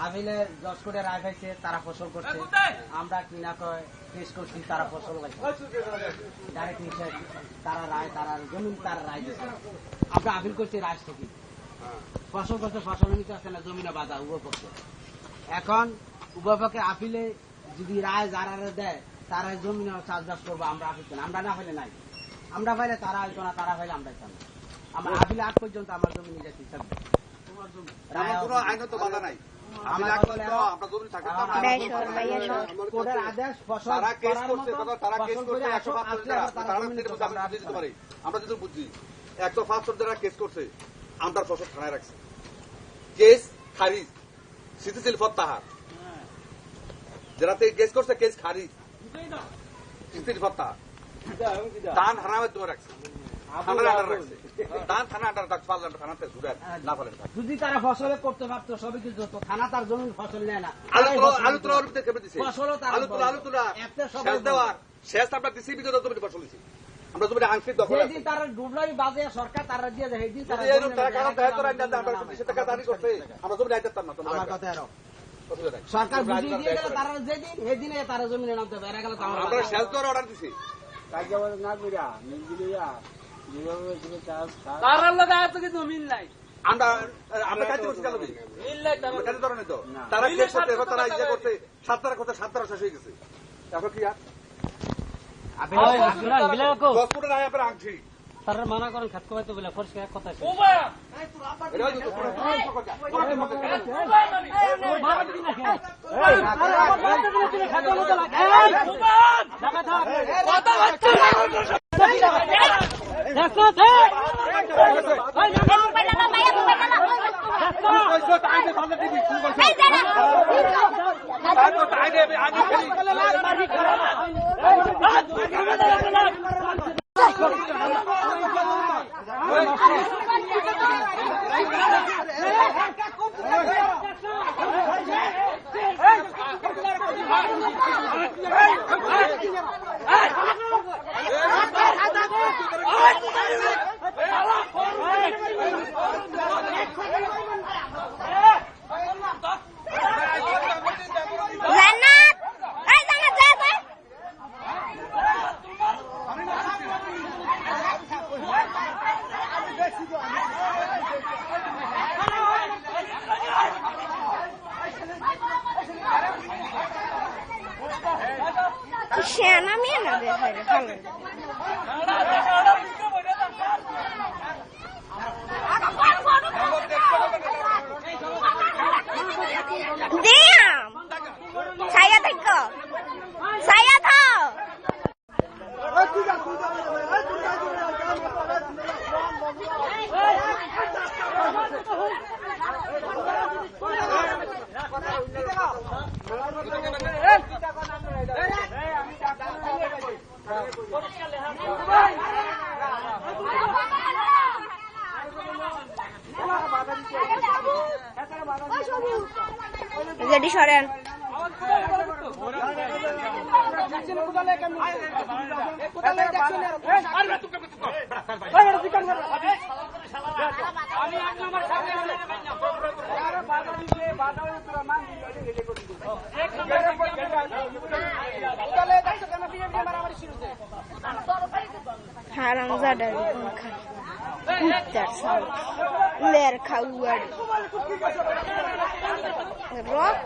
আপিলের 10 কোটি রায় পাইছে, তারা ফসল করছে, আমরা কিনা কেস করছি, তারা ফসল ডাইরেক্ট নিষেধ, তারা রায়, তারা জমিন, তারা রায় দিচ্ছে। আমরা আপিল করছি রাজ থেকে, ফসল করছে, ফসল নিতে আসছে না, জমিনে বাধা উভয় পক্ষে। এখন উভয় পক্ষে আপিলে যদি রায় যারা দেয়, তারা জমিনে চাষবাস করবো, আমরা আপিল করি। আমরা না হলে নাই, আমরা পাইলে তারা হইতো না, তারা পাইলে আমরা না। আমরা আপিলে আগ পর্যন্ত আমার জমি নিজে ঠিক থাকবে, আইনত বাধা নাই। আমরা যদি বুঝছি 105 যারা কেস করছে, আমরা ফসল থানায় রাখছি, কেস খারিজ, স্থিতিশীল ফত্তাহার যারা কেস করছে, কেস খারিজ, স্থিতিশীল ফত্তাহার, দান হারামের তোমার রাখছে, যদি তারা ফসলে করতে পারতো সবই কিছু, থানা তার জমি ফসল নেয় না, আলু তোলা শেষ আমরা দিচ্ছি, জমিতে ফসল দিচ্ছি, আমরা জমিতে আংশিক দখল। যেদিন তারা ডুবলাই বাজে সরকার তারা দিয়ে দেয়, সেদিন তারা আমরা জমিতে আইতাম না। আমার কথা আরো সরকার বুঝিয়ে দিয়ে গেলে তারা যেদিন সেদিনে তারা জমিনে নামতে পারে গেল। আমরা শেষ করে অর্ডার দিচ্ছি, জমিন নাই, আমরা কাজ করছি, তারা কেস করতে, তারা ইয়ে করতে, 7 করতে 7 শেষ হয়ে গেছে। এখন কি আর 10 ফুটের আয় আপনার আংশি তারা মানা করেন, খাত কমাইতে বলে পরিষ্কার কথা। Siapa mina deh hari kamu? Diam, saya tengok, saya tahu. Jadi soren. Haram zada Utar ler kawar rock